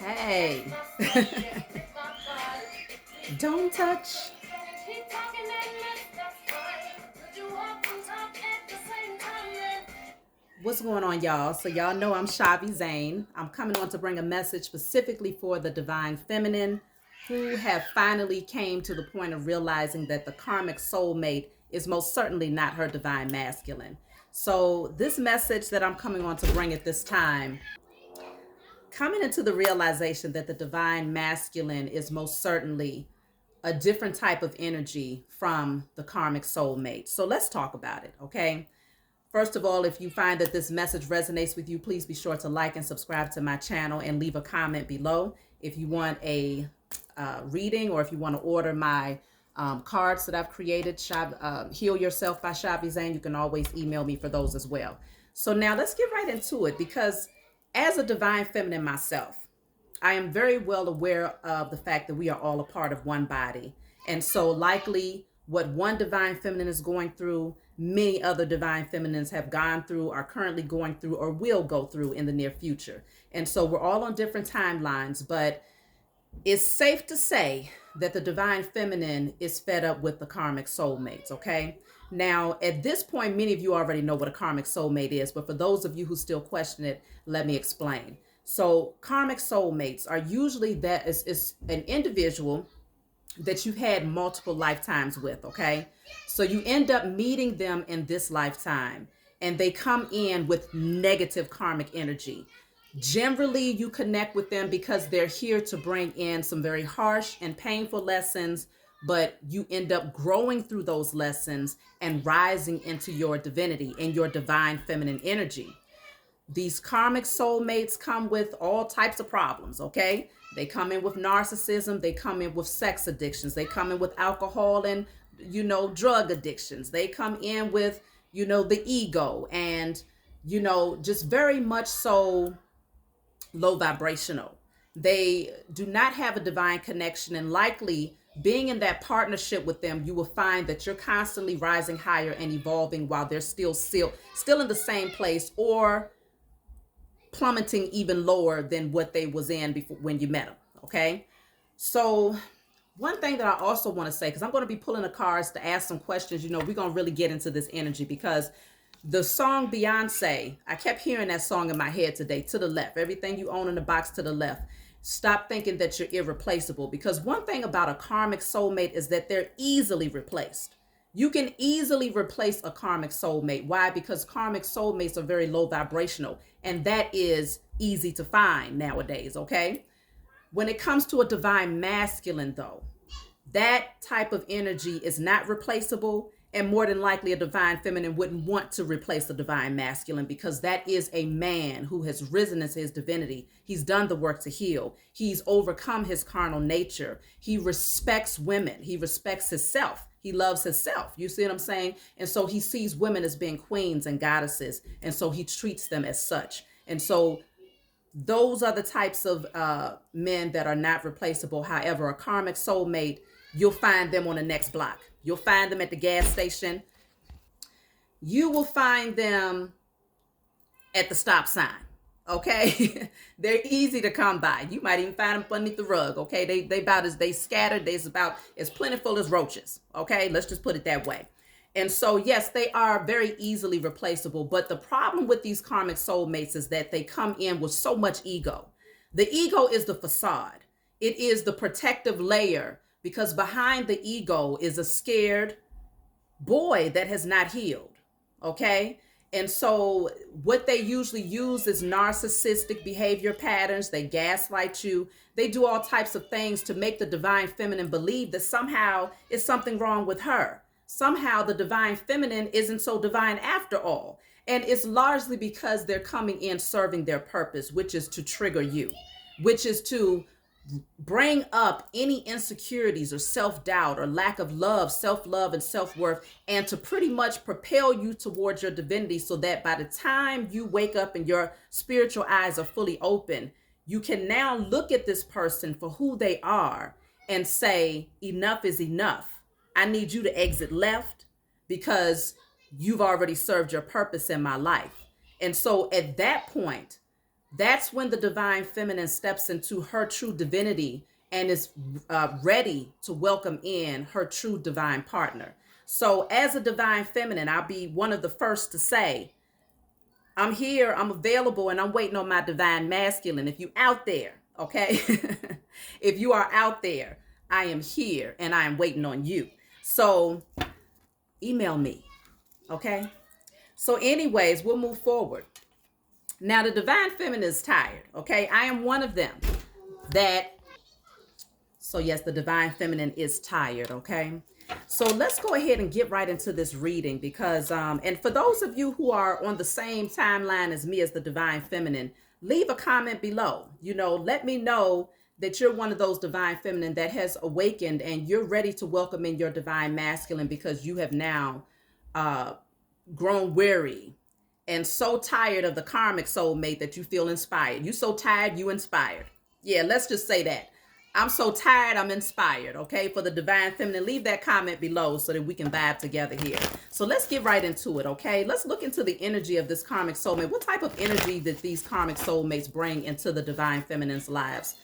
Hey, don't touch. What's going on, y'all? So y'all know I'm Shavi Zane. I'm coming on to bring a message specifically for the divine feminine who have finally came to the point of realizing that the karmic soulmate is most certainly not her divine masculine. So this message that I'm coming on to bring at this time, coming into the realization that the divine masculine is most certainly a different type of energy from the karmic soulmate. So let's talk about it, okay? First of all, if you find that this message resonates with you, please be sure to like and subscribe to my channel and leave a comment below. If you want a reading or if you want to order my cards that I've created, Heal Yourself by Shavi Zane, you can always email me for those as well. So now let's get right into it, because as a divine feminine myself, I am very well aware of the fact that we are all a part of one body. And so likely what one divine feminine is going through, many other divine feminines have gone through, are currently going through, or will go through in the near future. And so we're all on different timelines, but it's safe to say that the divine feminine is fed up with the karmic soulmates, okay? Now, at this point, many of you already know what a karmic soulmate is, but for those of you who still question it, let me explain. So, karmic soulmates are usually that is an individual that you've had multiple lifetimes with, okay? So you end up meeting them in this lifetime, and they come in with negative karmic energy. Generally, you connect with them because they're here to bring in some very harsh and painful lessons, but you end up growing through those lessons and rising into your divinity and your divine feminine energy. These karmic soulmates come with all types of problems, okay? They come in with narcissism, they come in with sex addictions, they come in with alcohol and, drug addictions. They come in with, the ego and, just very much so low vibrational. They do not have a divine connection, and likely being in that partnership with them, you will find that you're constantly rising higher and evolving while they're still in the same place, or plummeting even lower than what they was in before when you met them. Okay. So one thing that I also want to say, because I'm going to be pulling the cards to ask some questions, we're going to really get into this energy, because the song Beyonce, I kept hearing that song in my head today, To the Left, everything you own in the box to the left. Stop thinking that you're irreplaceable, because one thing about a karmic soulmate is that they're easily replaced. You can easily replace a karmic soulmate. Why? Because karmic soulmates are very low vibrational, and that is easy to find nowadays, okay? When it comes to a divine masculine, though, that type of energy is not replaceable, and more than likely a divine feminine wouldn't want to replace a divine masculine, because that is a man who has risen into his divinity. He's done the work to heal. He's overcome his carnal nature. He respects women. He respects himself. He loves himself. You see what I'm saying? And so he sees women as being queens and goddesses, and so he treats them as such. And so those are the types of men that are not replaceable. However, a karmic soulmate, you'll find them on the next block. You'll find them at the gas station. You will find them at the stop sign. Okay. They're easy to come by. You might even find them underneath the rug. Okay. They about as they scattered. They's about as plentiful as roaches. Okay. Let's just put it that way. And so, yes, they are very easily replaceable. But the problem with these karmic soulmates is that they come in with so much ego. The ego is the facade. It is the protective layer, because behind the ego is a scared boy that has not healed. Okay. And so what they usually use is narcissistic behavior patterns. They gaslight you. They do all types of things to make the divine feminine believe that somehow it's something wrong with her. Somehow the divine feminine isn't so divine after all. And it's largely because they're coming in serving their purpose, which is to trigger you, which is to bring up any insecurities or self-doubt or lack of love, self-love and self-worth, and to pretty much propel you towards your divinity, so that by the time you wake up and your spiritual eyes are fully open, you can now look at this person for who they are and say, enough is enough. I need you to exit left, because you've already served your purpose in my life. And so at that point, That's when the divine feminine steps into her true divinity and is ready to welcome in her true divine partner. So, as a divine feminine, I'll be one of the first to say, I'm here, I'm available, and I'm waiting on my divine masculine. If you out there, okay? If you are out there, I am here and I am waiting on you. So, email me, okay? So, anyways, we'll move forward. Now, the divine feminine is tired, okay? I am one of them that, so yes, the divine feminine is tired, okay? So let's go ahead and get right into this reading because, and for those of you who are on the same timeline as me as the divine feminine, leave a comment below. Let me know that you're one of those divine feminine that has awakened and you're ready to welcome in your divine masculine because you have now grown weary and so tired of the karmic soulmate that you feel inspired. You so tired, you inspired. Yeah, let's just say that. I'm so tired, I'm inspired, okay? For the divine feminine, leave that comment below so that we can vibe together here. So let's get right into it, okay? Let's look into the energy of this karmic soulmate. What type of energy did these karmic soulmates bring into the divine feminine's lives?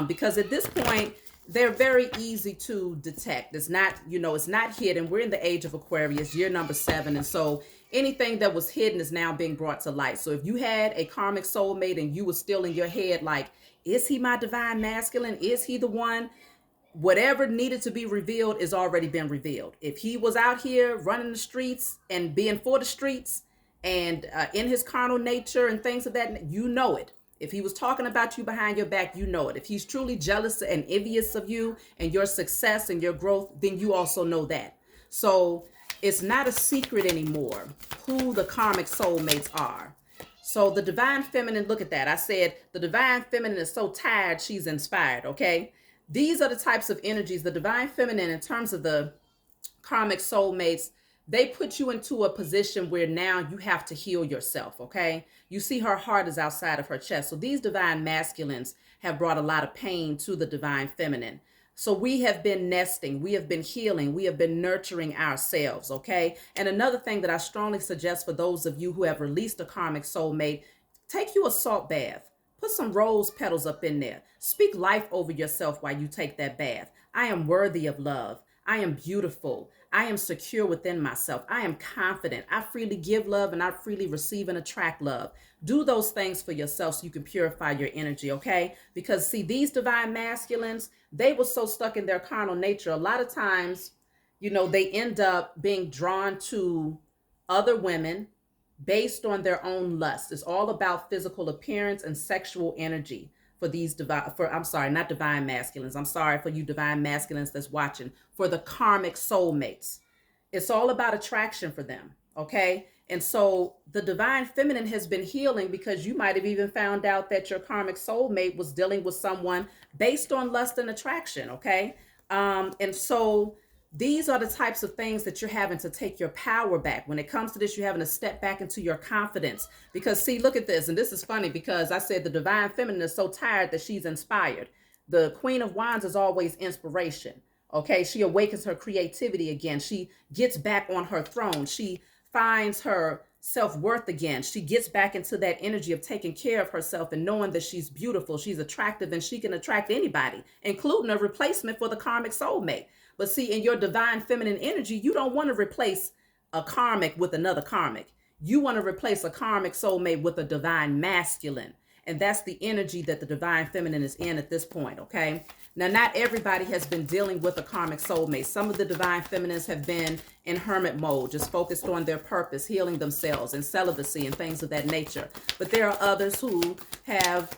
Because at this point, they're very easy to detect. It's not, it's not hidden. We're in the age of Aquarius, year number 7. And so anything that was hidden is now being brought to light. So if you had a karmic soulmate and you were still in your head like, is he my divine masculine? Is he the one? Whatever needed to be revealed is already been revealed. If he was out here running the streets and being for the streets and in his carnal nature and things of that, you know it. If he was talking about you behind your back, you know it. If he's truly jealous and envious of you and your success and your growth, then you also know that. So it's not a secret anymore who the karmic soulmates are. So the divine feminine, look at that. I said the divine feminine is so tired, she's inspired, okay? These are the types of energies, the divine feminine, in terms of the karmic soulmates, they put you into a position where now you have to heal yourself, okay? You see her heart is outside of her chest. So these divine masculines have brought a lot of pain to the divine feminine. So we have been nesting, we have been healing, we have been nurturing ourselves, okay? And another thing that I strongly suggest for those of you who have released a karmic soulmate, take you a salt bath. Put some rose petals up in there. Speak life over yourself while you take that bath. I am worthy of love. I am beautiful. I am secure within myself. I am confident. I freely give love and I freely receive and attract love. Do those things for yourself so you can purify your energy, okay? Because see, these divine masculines, they were so stuck in their carnal nature. A lot of times, they end up being drawn to other women based on their own lust. It's all about physical appearance and sexual energy for these not divine masculines. I'm sorry for you divine masculines that's watching, for the karmic soulmates. It's all about attraction for them, okay? And so the divine feminine has been healing because you might have even found out that your karmic soulmate was dealing with someone based on lust and attraction, okay? And so these are the types of things that you're having to take your power back. When it comes to this, you're having to step back into your confidence. Because see, look at this. And this is funny because I said the divine feminine is so tired that she's inspired. The Queen of Wands is always inspiration. Okay, she awakens her creativity again. She gets back on her throne. She finds her self-worth again. She gets back into that energy of taking care of herself and knowing that she's beautiful, she's attractive, and she can attract anybody, including a replacement for the karmic soulmate. But see, in your divine feminine energy, you don't want to replace a karmic with another karmic. You want to replace a karmic soulmate with a divine masculine. And that's the energy that the divine feminine is in at this point, okay? Now, not everybody has been dealing with a karmic soulmate. Some of the divine feminines have been in hermit mode, just focused on their purpose, healing themselves and celibacy and things of that nature. But there are others who have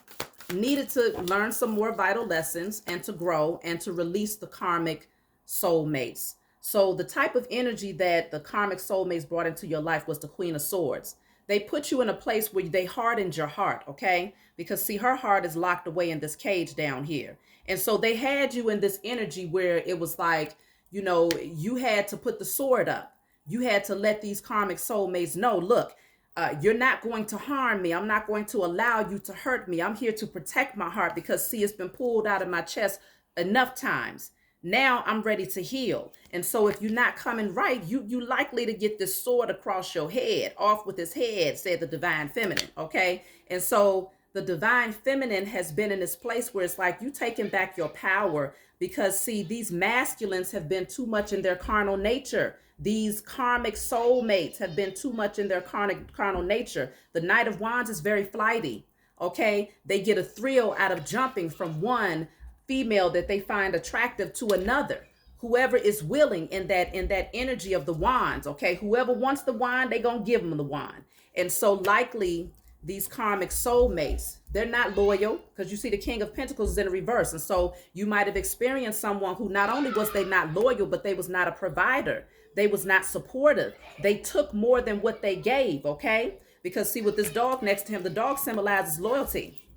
needed to learn some more vital lessons and to grow and to release the karmic soulmates. So the type of energy that the karmic soulmates brought into your life was the Queen of Swords. They put you in a place where they hardened your heart, okay? Because see, her heart is locked away in this cage down here. And so they had you in this energy where it was like, you had to put the sword up. You had to let these karmic soulmates know, look, you're not going to harm me. I'm not going to allow you to hurt me. I'm here to protect my heart because see, it's been pulled out of my chest enough times. Now I'm ready to heal. And so if you're not coming right, you likely to get this sword across your head. Off with his head, said the divine feminine, okay? And so the divine feminine has been in this place where it's like you taking back your power, because see, these masculines have been too much in their carnal nature. These karmic soulmates have been too much in their carnal nature. The Knight of Wands is very flighty. Okay, they get a thrill out of jumping from one female that they find attractive to another. Whoever is willing in that energy of the wands, okay, whoever wants the wand, they gonna give them the wand. And so likely these karmic soulmates, they're not loyal, because you see the King of Pentacles is in reverse. And so you might have experienced someone who not only was they not loyal, but they was not a provider, they was not supportive, they took more than what they gave. Okay, because see, with this dog next to him, the dog symbolizes loyalty.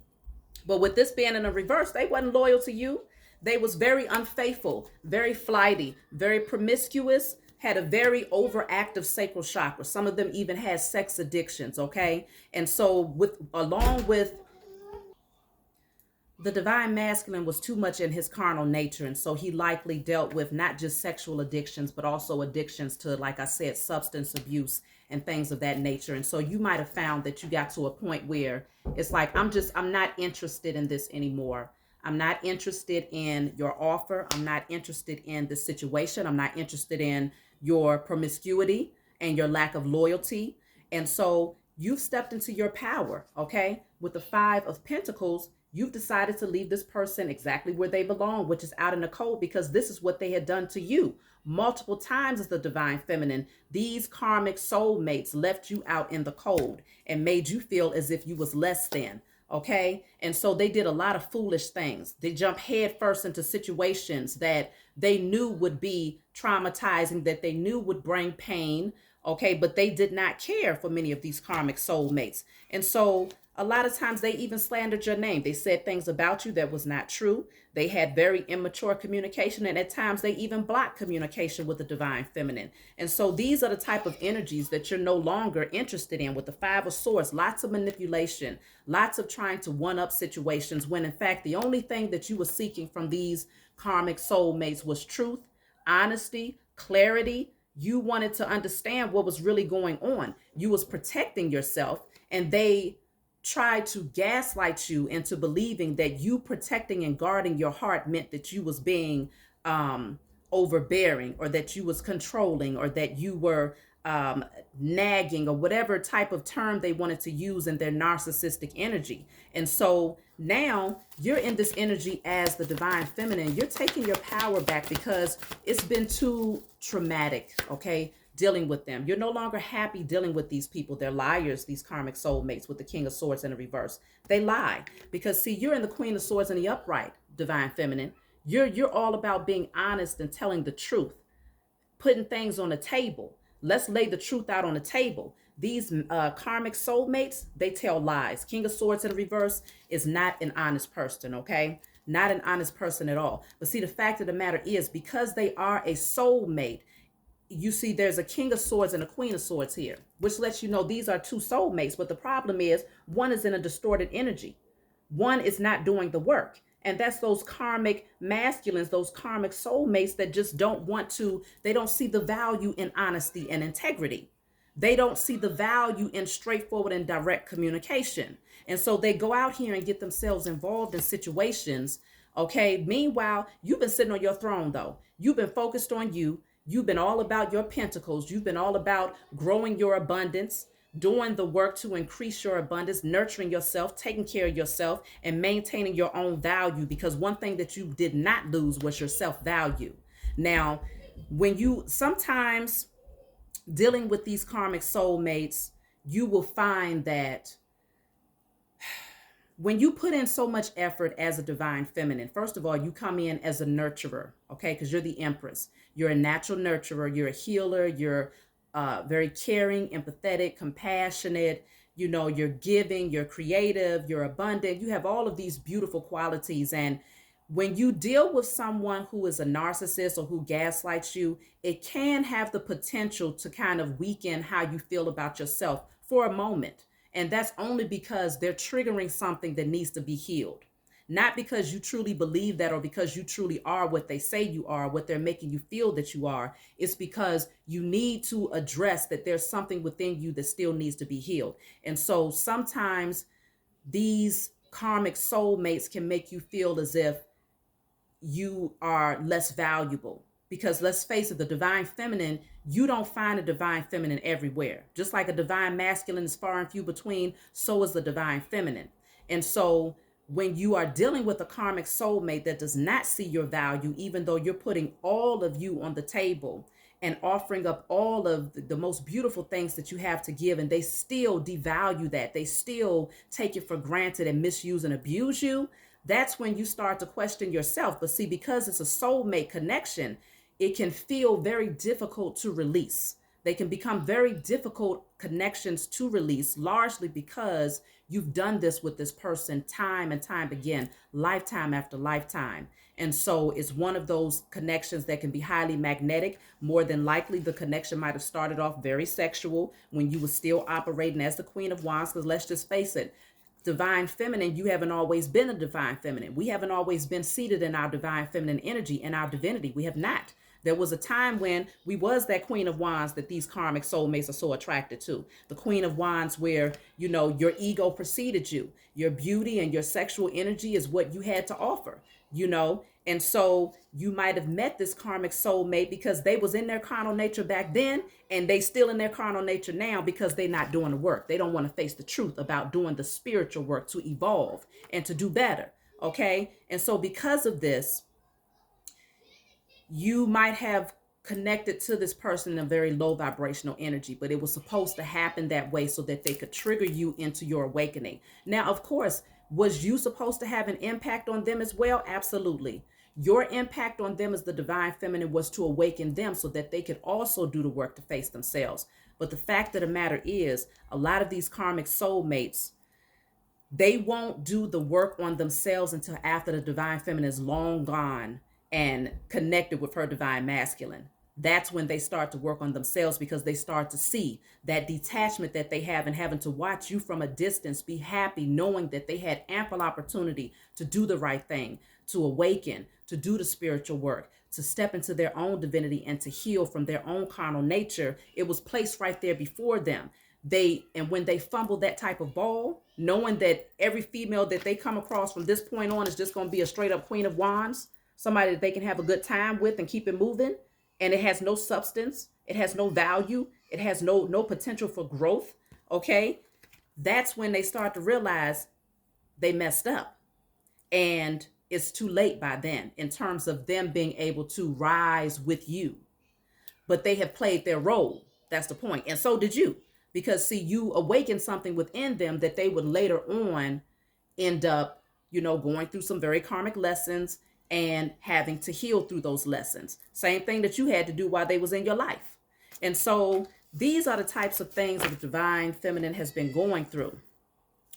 But with this being in a reverse, they wasn't loyal to you. They was very unfaithful, very flighty, very promiscuous, had a very overactive sacral chakra. Some of them even had sex addictions, okay? And so along with the divine masculine was too much in his carnal nature, and so he likely dealt with not just sexual addictions but also addictions to, like I said, substance abuse and things of that nature. And so you might have found that you got to a point where it's like, I'm not interested in this anymore. I'm not interested in your offer. I'm not interested in the situation. I'm not interested in your promiscuity and your lack of loyalty. And so you've stepped into your power, okay? With the Five of Pentacles, you've decided to leave this person exactly where they belong, which is out in the cold, because this is what they had done to you multiple times as the divine feminine. These karmic soulmates left you out in the cold and made you feel as if you was less than. Okay. And so they did a lot of foolish things. They jumped head first into situations that they knew would be traumatizing, that they knew would bring pain. Okay. But they did not care for many of these karmic soulmates. And so a lot of times they even slandered your name. They said things about you that was not true. They had very immature communication, and at times they even blocked communication with the divine feminine. And so these are the type of energies that you're no longer interested in. With the Five of Swords, lots of manipulation, lots of trying to one-up situations, when in fact the only thing that you were seeking from these karmic soulmates was truth, honesty, clarity. You wanted to understand what was really going on. You was protecting yourself, and they tried to gaslight you into believing that you protecting and guarding your heart meant that you was being overbearing, or that you was controlling, or that you were nagging, or whatever type of term they wanted to use in their narcissistic energy. And so now you're in this energy as the divine feminine. You're taking your power back because it's been too traumatic, okay? Dealing with them. You're no longer happy dealing with these people. They're liars, these karmic soulmates with the King of Swords in the reverse. They lie because see, you're in the Queen of Swords in the upright, divine feminine. You're all about being honest and telling the truth, putting things on the table. Let's lay the truth out on the table. These karmic soulmates, they tell lies. King of Swords in the reverse is not an honest person, okay? Not an honest person at all. But see, the fact of the matter is, because they are a soulmate, you see there's a King of Swords and a Queen of Swords here, which lets you know these are two soulmates. But the problem is, one is in a distorted energy. One is not doing the work. And that's those karmic masculines, those karmic soulmates that just don't want to, they don't see the value in honesty and integrity. They don't see the value in straightforward and direct communication. And so they go out here and get themselves involved in situations. Okay. Meanwhile, you've been sitting on your throne though. You've been focused on you. You've been all about your pentacles. You've been all about growing your abundance, doing the work to increase your abundance, nurturing yourself, taking care of yourself, and maintaining your own value. Because one thing that you did not lose was your self-value. Now, when you sometimes dealing with these karmic soulmates, you will find that when you put in so much effort as a divine feminine, first of all, you come in as a nurturer, okay? Because you're the empress. You're a natural nurturer. You're a healer. You're very caring, empathetic, compassionate. You know, you're giving, you're creative, you're abundant. You have all of these beautiful qualities. And when you deal with someone who is a narcissist or who gaslights you, it can have the potential to kind of weaken how you feel about yourself for a moment. And that's only because they're triggering something that needs to be healed. Not because you truly believe that or because you truly are what they say you are, what they're making you feel that you are. It's because you need to address that there's something within you that still needs to be healed. And so sometimes these karmic soulmates can make you feel as if you are less valuable. Because let's face it, the divine feminine, you don't find a divine feminine everywhere. Just like a divine masculine is far and few between, so is the divine feminine. And so when you are dealing with a karmic soulmate that does not see your value, even though you're putting all of you on the table and offering up all of the most beautiful things that you have to give, and they still devalue that, they still take it for granted and misuse and abuse you, that's when you start to question yourself. But see, because it's a soulmate connection, it can feel very difficult to release. They can become very difficult connections to release, largely because you've done this with this person time and time again, lifetime after lifetime. And so it's one of those connections that can be highly magnetic. More than likely, the connection might have started off very sexual when you were still operating as the Queen of Wands, because let's just face it, divine feminine, you haven't always been a divine feminine. We haven't always been seated in our divine feminine energy, in our divinity. We have not. There was a time when we was that Queen of Wands that these karmic soulmates are so attracted to. The Queen of Wands where, you know, your ego preceded you. Your beauty and your sexual energy is what you had to offer, you know. And so you might have met this karmic soulmate because they was in their carnal nature back then, and they still in their carnal nature now because they're not doing the work. They don't want to face the truth about doing the spiritual work to evolve and to do better. Okay. And so because of this, you might have connected to this person in a very low vibrational energy, but it was supposed to happen that way so that they could trigger you into your awakening. Now, of course, was you supposed to have an impact on them as well? Absolutely. Your impact on them as the divine feminine was to awaken them so that they could also do the work to face themselves. But the fact of the matter is, a lot of these karmic soulmates, they won't do the work on themselves until after the divine feminine is long gone and connected with her divine masculine. That's when they start to work on themselves, because they start to see that detachment that they have, and having to watch you from a distance be happy knowing that they had ample opportunity to do the right thing, to awaken, to do the spiritual work, to step into their own divinity and to heal from their own carnal nature. It was placed right there before them. And when they fumble that type of ball, knowing that every female that they come across from this point on is just going to be a straight up Queen of Wands, somebody that they can have a good time with and keep it moving, and it has no substance, it has no value, it has no potential for growth, okay? That's when they start to realize they messed up. And it's too late by then in terms of them being able to rise with you. But they have played their role. That's the point. And so did you. Because see, you awakened something within them that they would later on end up, you know, going through some very karmic lessons and having to heal through those lessons. Same thing that you had to do while they was in your life. And so these are the types of things that the divine feminine has been going through.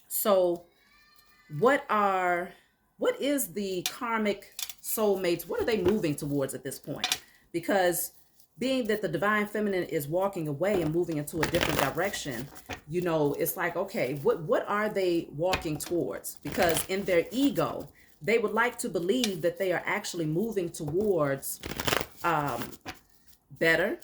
So what is the karmic soulmates? What are they moving towards at this point? Because being that the divine feminine is walking away and moving into a different direction, you know, it's like, okay, what are they walking towards? Because in their ego, they would like to believe that they are actually moving towards better,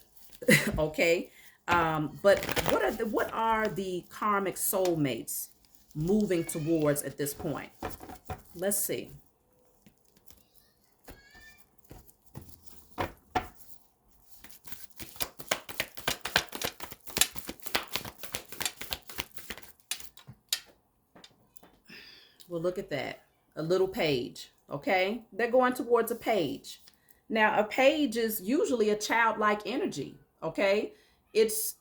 okay? But what are the karmic soulmates moving towards at this point? Let's see. Well, look at that. A little page, okay? They're going towards a page. Now, a page is usually a childlike energy, okay? It's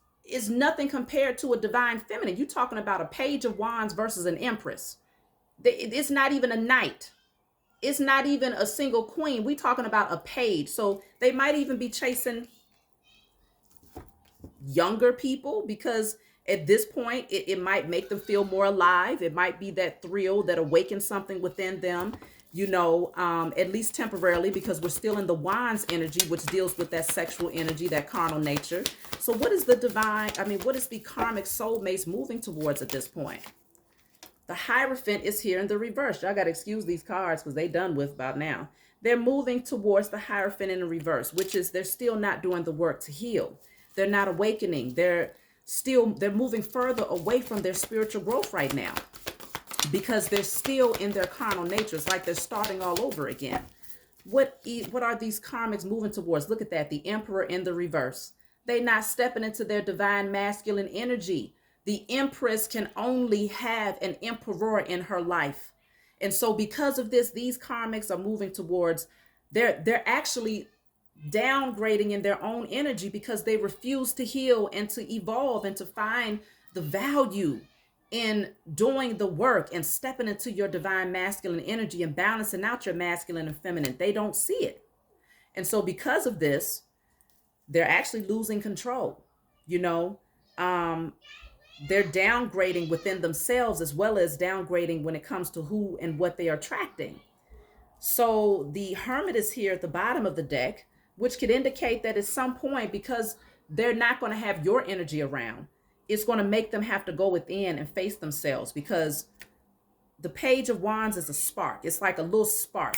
nothing compared to a divine feminine. You're talking about a page of wands versus an empress. It's not even a knight. It's not even a single queen. We're talking about a page. So they might even be chasing younger people, because at this point it might make them feel more alive. It might be that thrill that awakens something within them, you know, at least temporarily, because we're still in the wands energy, which deals with that sexual energy, that carnal nature. So what is the what is the karmic soulmates moving towards at this point? The Hierophant is here in the reverse. Y'all got to excuse these cards because they done with about now. They're moving towards the Hierophant in the reverse, which is they're still not doing the work to heal. They're not awakening. They're moving further away from their spiritual growth right now. because they're still in their carnal nature. It's like they're starting all over again. What are these karmics moving towards? Look at that, the emperor in the reverse. They not stepping into their divine masculine energy. The empress can only have an emperor in her life. And so because of this, these karmics are moving towards, they're actually downgrading in their own energy because they refuse to heal and to evolve and to find the value in doing the work and stepping into your divine masculine energy and balancing out your masculine and feminine. They don't see it. And so because of this, they're actually losing control. You know, um, they're downgrading within themselves as well as downgrading when it comes to who and what they are attracting. So the hermit is here at the bottom of the deck, which could indicate that at some point, because they're not going to have your energy around, it's going to make them have to go within and face themselves, because the page of wands is a spark. It's like a little spark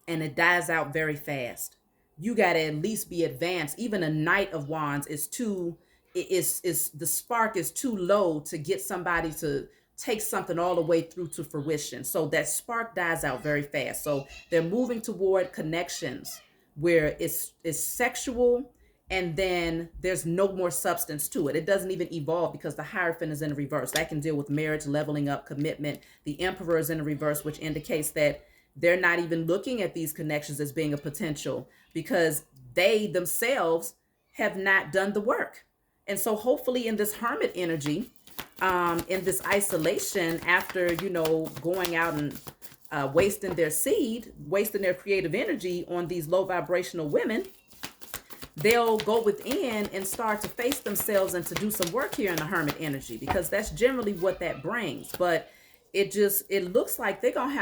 and it dies out very fast. You got to at least be advanced. Even a knight of wands is too, is the spark is too low to get somebody to take something all the way through to fruition. So that spark dies out very fast. So they're moving toward connections where it's sexual, and then there's no more substance to it. It doesn't even evolve because the Hierophant is in reverse. That can deal with marriage, leveling up, commitment. The Emperor is in reverse, which indicates that they're not even looking at these connections as being a potential because they themselves have not done the work. And so hopefully in this hermit energy, in this isolation, after, going out and wasting their seed, wasting their creative energy on these low vibrational women, they'll go within and start to face themselves and to do some work here in the hermit energy, because that's generally what that brings. But it looks like they're going to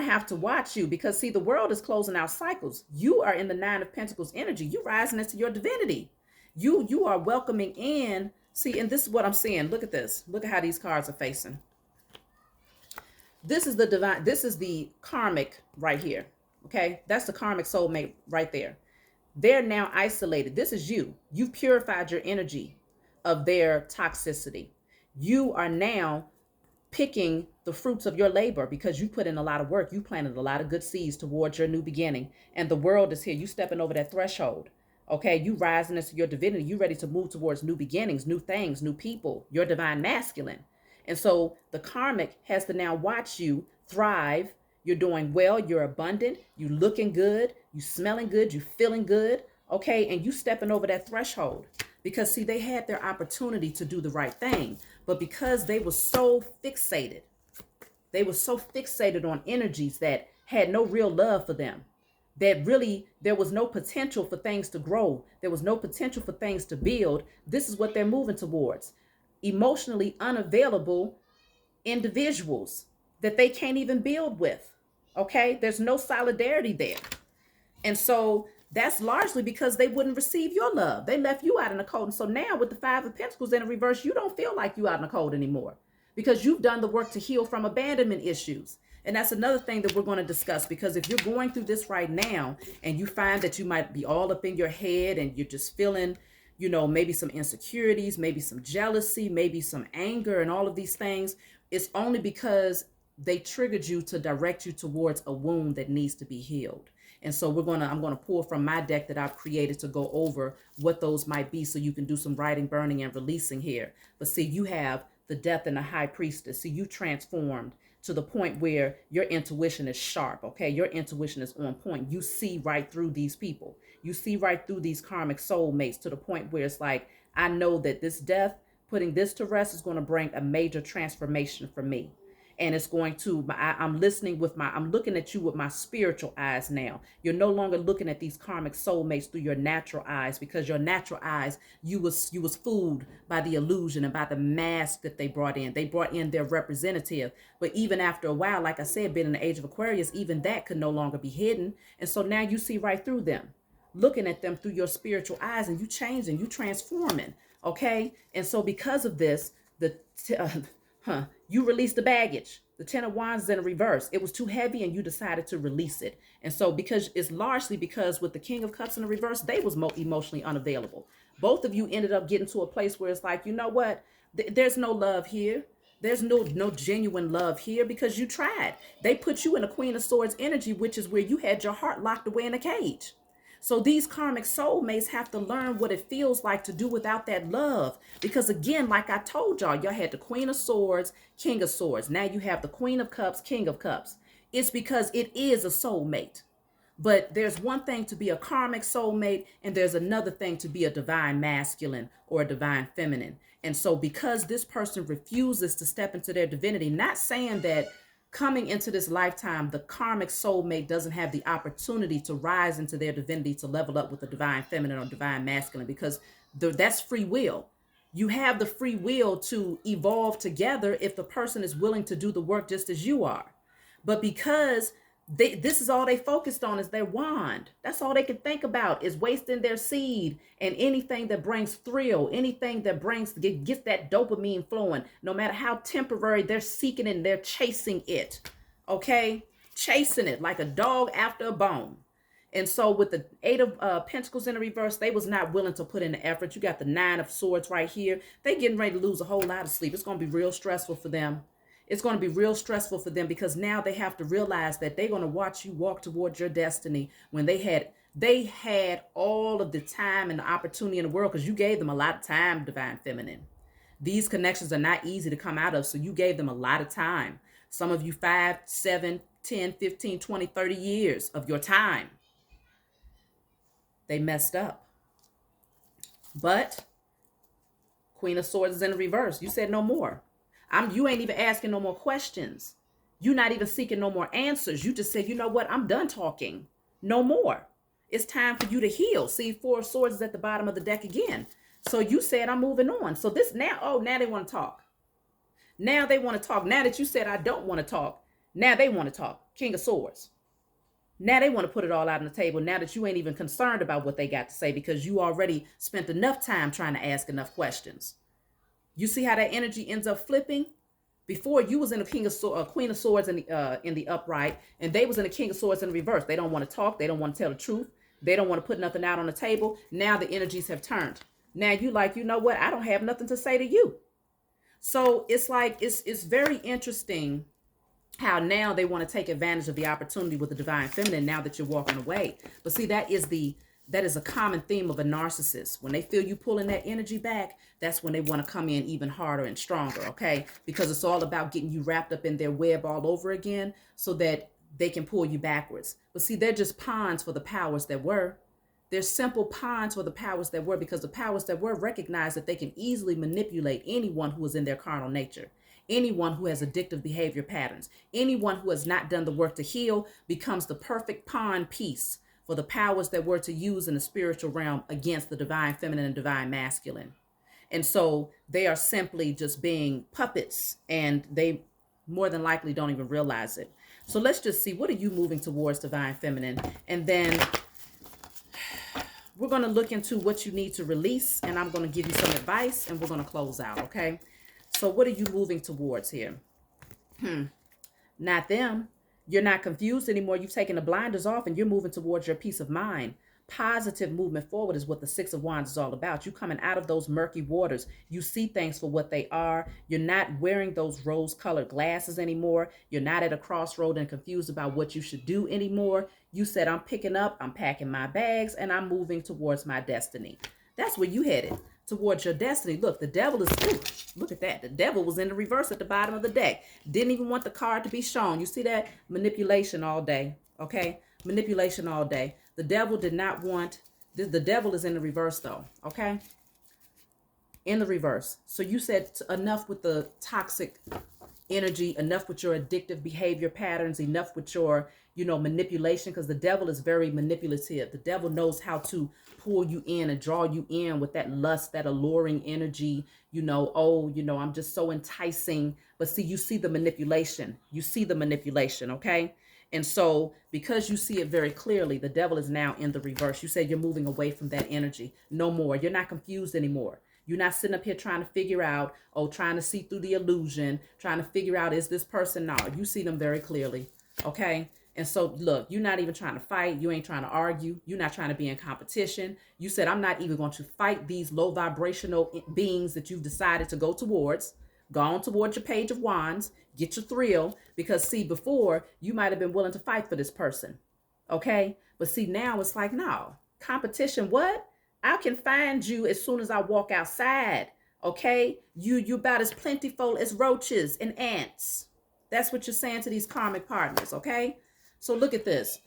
have to, watch you, because see, the world is closing out cycles. You are in the Nine of Pentacles energy. You rising into your divinity. You are welcoming in. See, and this is what I'm seeing. Look at this. Look at how these cards are facing. This is the divine. This is the karmic right here. Okay. That's the karmic soulmate right there. They're now isolated. This is you. You've purified your energy of their toxicity. You are now picking the fruits of your labor because you put in a lot of work. You planted a lot of good seeds towards your new beginning. And the world is here. You stepping over that threshold. Okay, you rising into your divinity. You ready to move towards new beginnings, new things, new people, your divine masculine. And so the karmic has to now watch you thrive. You're doing well. You're abundant. You looking good. You smelling good. You feeling good. Okay, and you stepping over that threshold. Because see, they had their opportunity to do the right thing. But because they were so fixated on energies that had no real love for them, that really there was no potential for things to grow. There was no potential for things to build. This is what they're moving towards. Emotionally unavailable individuals that they can't even build with. Okay? There's no solidarity there. And so that's largely because they wouldn't receive your love. They left you out in the cold. And so now with the Five of Pentacles in the reverse, you don't feel like you out in the cold anymore because you've done the work to heal from abandonment issues. And that's another thing that we're going to discuss, because if you're going through this right now and you find that you might be all up in your head and you're just feeling, maybe some insecurities, maybe some jealousy, maybe some anger and all of these things, it's only because they triggered you to direct you towards a wound that needs to be healed. And so I'm going to pull from my deck that I've created to go over what those might be so you can do some writing, burning, and releasing here. But see, you have the Death and the High Priestess. See, you transformed to the point where your intuition is sharp, okay? Your intuition is on point. You see right through these people. You see right through these karmic soulmates to the point where it's like, I know that this death, putting this to rest, is going to bring a major transformation for me. And it's going to, I'm looking at you with my spiritual eyes now. You're no longer looking at these karmic soulmates through your natural eyes, because your natural eyes, you was fooled by the illusion and by the mask that they brought in. They brought in their representative. But even after a while, like I said, being in the age of Aquarius, even that could no longer be hidden. And so now you see right through them, looking at them through your spiritual eyes, and you changing, you transforming. Okay. And so because of this, you released the baggage. The Ten of Wands is in reverse. It was too heavy and you decided to release it. And so because it's largely because with the King of Cups in the reverse, they was emotionally unavailable. Both of you ended up getting to a place where it's like, you know what? There's no love here. There's no genuine love here because you tried. They put you in a Queen of Swords energy, which is where you had your heart locked away in a cage. So these karmic soulmates have to learn what it feels like to do without that love. Because again, like I told y'all had the Queen of Swords, King of Swords. Now you have the Queen of Cups, King of Cups. It's because it is a soulmate. But there's one thing to be a karmic soulmate, and there's another thing to be a divine masculine or a divine feminine. And so, because this person refuses to step into their divinity, not saying that coming into this lifetime, the karmic soulmate doesn't have the opportunity to rise into their divinity to level up with the divine feminine or divine masculine, because that's free will. You have the free will to evolve together if the person is willing to do the work just as you are. But because this is all they focused on is their wand. That's all they can think about is wasting their seed and anything that brings thrill, anything that gets that dopamine flowing. No matter how temporary, they're seeking and they're chasing it. Okay, chasing it like a dog after a bone. And so with the Eight of Pentacles in the reverse, they was not willing to put in the effort. You got the Nine of Swords right here. They getting ready to lose a whole lot of sleep. It's going to be real stressful for them. It's going to be real stressful for them because now they have to realize that they're going to watch you walk towards your destiny when they had all of the time and the opportunity in the world because you gave them a lot of time, divine feminine. These connections are not easy to come out of, so you gave them a lot of time. Some of you 5, 7, 10, 15, 20, 30 years of your time. They messed up. But Queen of Swords is in the reverse. You said no more. You ain't even asking no more questions. You're not even seeking no more answers. You just said, you know what? I'm done talking. No more. It's time for you to heal. See, Four of Swords is at the bottom of the deck again. So you said, I'm moving on. So this now they want to talk. Now they want to talk. Now that you said, I don't want to talk. Now they want to talk. King of Swords. Now they want to put it all out on the table. Now that you ain't even concerned about what they got to say because you already spent enough time trying to ask enough questions. You see how that energy ends up flipping? Before you was in a Queen of Swords in the upright, and they was in a King of Swords in the reverse. They don't want to talk. They don't want to tell the truth. They don't want to put nothing out on the table. Now the energies have turned. Now you like, you know what? I don't have nothing to say to you. So it's like, it's very interesting how now they want to take advantage of the opportunity with the divine feminine now that you're walking away. But see, that is a common theme of a narcissist. When they feel you pulling that energy back, that's when they want to come in even harder and stronger, okay? Because it's all about getting you wrapped up in their web all over again so that they can pull you backwards. But see, they're just pawns for the powers that were. They're simple pawns for the powers that were because the powers that were recognize that they can easily manipulate anyone who is in their carnal nature. Anyone who has addictive behavior patterns, anyone who has not done the work to heal becomes the perfect pawn piece for the powers that were to use in the spiritual realm against the divine feminine and divine masculine. And so they are simply just being puppets and they more than likely don't even realize it. So let's just see, what are you moving towards, divine feminine? And then we're going to look into what you need to release and I'm going to give you some advice and we're going to close out, okay? So what are you moving towards here? Not them. You're not confused anymore. You've taken the blinders off and you're moving towards your peace of mind. Positive movement forward is what the Six of Wands is all about. You coming out of those murky waters. You see things for what they are. You're not wearing those rose-colored glasses anymore. You're not at a crossroad and confused about what you should do anymore. You said, I'm picking up, I'm packing my bags, and I'm moving towards my destiny. That's where you headed. Towards your destiny. Look, the devil is, look at that. The devil was in the reverse at the bottom of the deck. Didn't even want the card to be shown. You see that? Manipulation all day. Okay? Manipulation all day. The devil did not want, the devil is in the reverse though. Okay? In the reverse. So you said enough with the toxic energy, enough with your addictive behavior patterns, enough with your, manipulation, because the devil is very manipulative. The devil knows how to pull you in and draw you in with that lust, that alluring energy, I'm just so enticing. But see, you see the manipulation. You see the manipulation, okay? And so because you see it very clearly, the devil is now in the reverse. You said you're moving away from that energy. No more. You're not confused anymore. You're not sitting up here trying to figure out, trying to see through the illusion, trying to figure out, is this person? No, you see them very clearly, okay? And so, look, you're not even trying to fight. You ain't trying to argue. You're not trying to be in competition. You said, I'm not even going to fight these low vibrational beings that you've decided to go towards. Go on towards your Page of Wands. Get your thrill. Because, see, before, you might have been willing to fight for this person. Okay? But see, now it's like, no. Competition, what? I can find you as soon as I walk outside. Okay? You about as plentiful as roaches and ants. That's what you're saying to these karmic partners, okay? So look at this.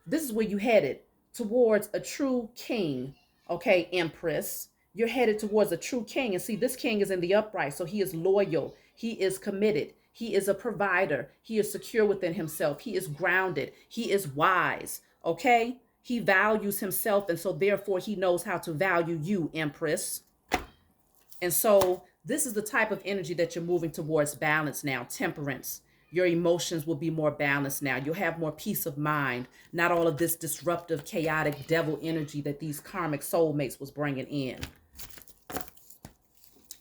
This is where you headed towards a true king, okay, Empress. You're headed towards a true king. And see, this king is in the upright. So he is loyal. He is committed. He is a provider. He is secure within himself. He is grounded. He is wise, okay? He values himself. And so therefore he knows how to value you, Empress. And so this is the type of energy that you're moving towards balance now, temperance. Your emotions will be more balanced now. You'll have more peace of mind. Not all of this disruptive, chaotic devil energy that these karmic soulmates was bringing in.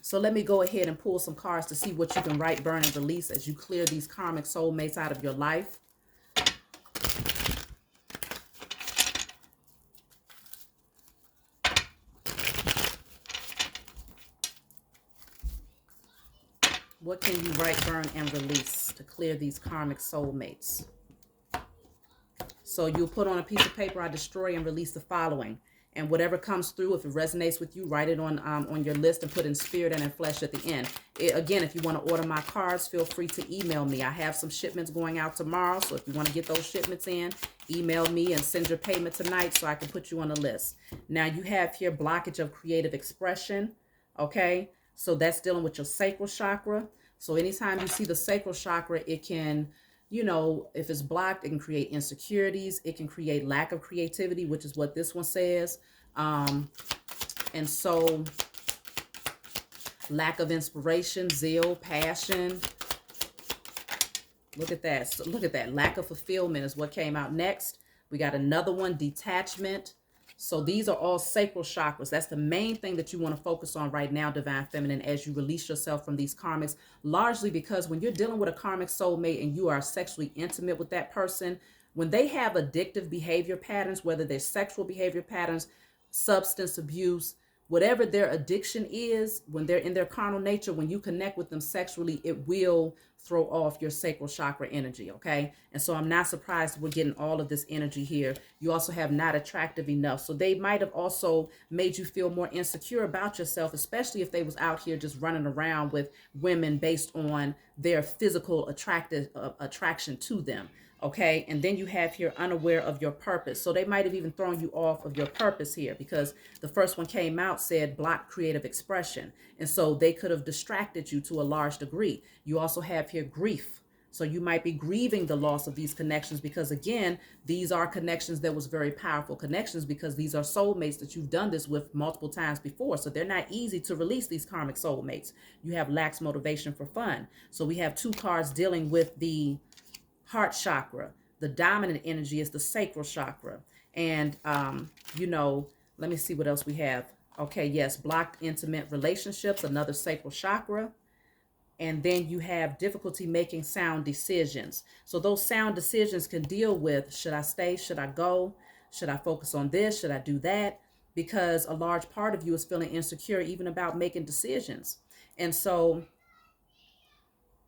So let me go ahead and pull some cards to see what you can write, burn, and release as you clear these karmic soulmates out of your life. What can you write, burn, and release to clear these karmic soulmates? So you'll put on a piece of paper, I destroy and release the following. And whatever comes through, if it resonates with you, write it on your list and put in spirit and in flesh at the end. Again, if you want to order my cards, feel free to email me. I have some shipments going out tomorrow. So if you want to get those shipments in, email me and send your payment tonight so I can put you on the list. Now you have here blockage of creative expression. Okay. So that's dealing with your sacral chakra. So anytime you see the sacral chakra, it can, you know, if it's blocked, it can create insecurities. It can create lack of creativity, which is what this one says. And so lack of inspiration, zeal, passion. Look at that. So look at that. Lack of fulfillment is what came out next. We got another one, detachment. So these are all sacral chakras. That's the main thing that you want to focus on right now, Divine Feminine, as you release yourself from these karmics, largely because when you're dealing with a karmic soulmate and you are sexually intimate with that person, when they have addictive behavior patterns, whether they're sexual behavior patterns, substance abuse, whatever their addiction is, when they're in their carnal nature, when you connect with them sexually, it will throw off your sacral chakra energy, okay? And so I'm not surprised we're getting all of this energy here. You also have not attractive enough. So they might have also made you feel more insecure about yourself, especially if they was out here just running around with women based on their physical attraction to them. Okay, and then you have here unaware of your purpose. So they might have even thrown you off of your purpose here because the first one came out said block creative expression. And so they could have distracted you to a large degree. You also have here grief. So you might be grieving the loss of these connections because again, these are connections that was very powerful connections because these are soulmates that you've done this with multiple times before. So they're not easy to release, these karmic soulmates. You have lax motivation for fun. So we have two cards dealing with the heart chakra. The dominant energy is the sacral chakra. And, you know, let me see what else we have. Okay, yes, blocked intimate relationships, another sacral chakra. And then you have difficulty making sound decisions. So those sound decisions can deal with, should I stay? Should I go? Should I focus on this? Should I do that? Because a large part of you is feeling insecure even about making decisions. And so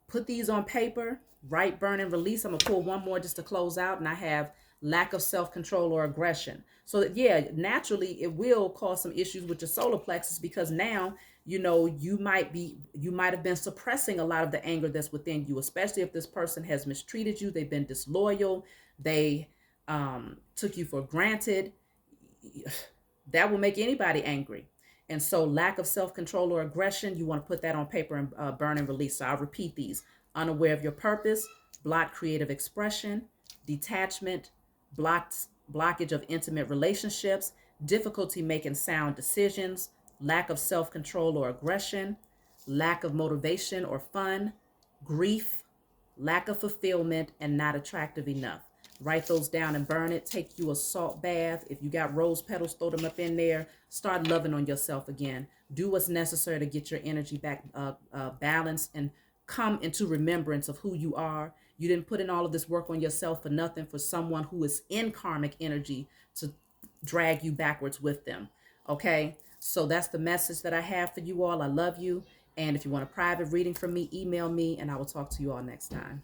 put these on paper, write, burn, and release. I'm going to pull one more just to close out. And I have lack of self-control or aggression. So that, yeah, naturally, it will cause some issues with your solar plexus because now, you know, you might have been suppressing a lot of the anger that's within you, especially if this person has mistreated you. They've been disloyal. They took you for granted. That will make anybody angry. And so lack of self-control or aggression, you want to put that on paper and burn and release. So I'll repeat these. Unaware of your purpose, blocked creative expression, detachment, blockage of intimate relationships, difficulty making sound decisions, lack of self-control or aggression, lack of motivation or fun, grief, lack of fulfillment, and not attractive enough. Write those down and burn it. Take you a salt bath. If you got rose petals, throw them up in there. Start loving on yourself again. Do what's necessary to get your energy back balanced and come into remembrance of who you are. You didn't put in all of this work on yourself for nothing, for someone who is in karmic energy to drag you backwards with them. Okay, so that's the message that I have for you all. I love you. And if you want a private reading from me, email me and I will talk to you all next time.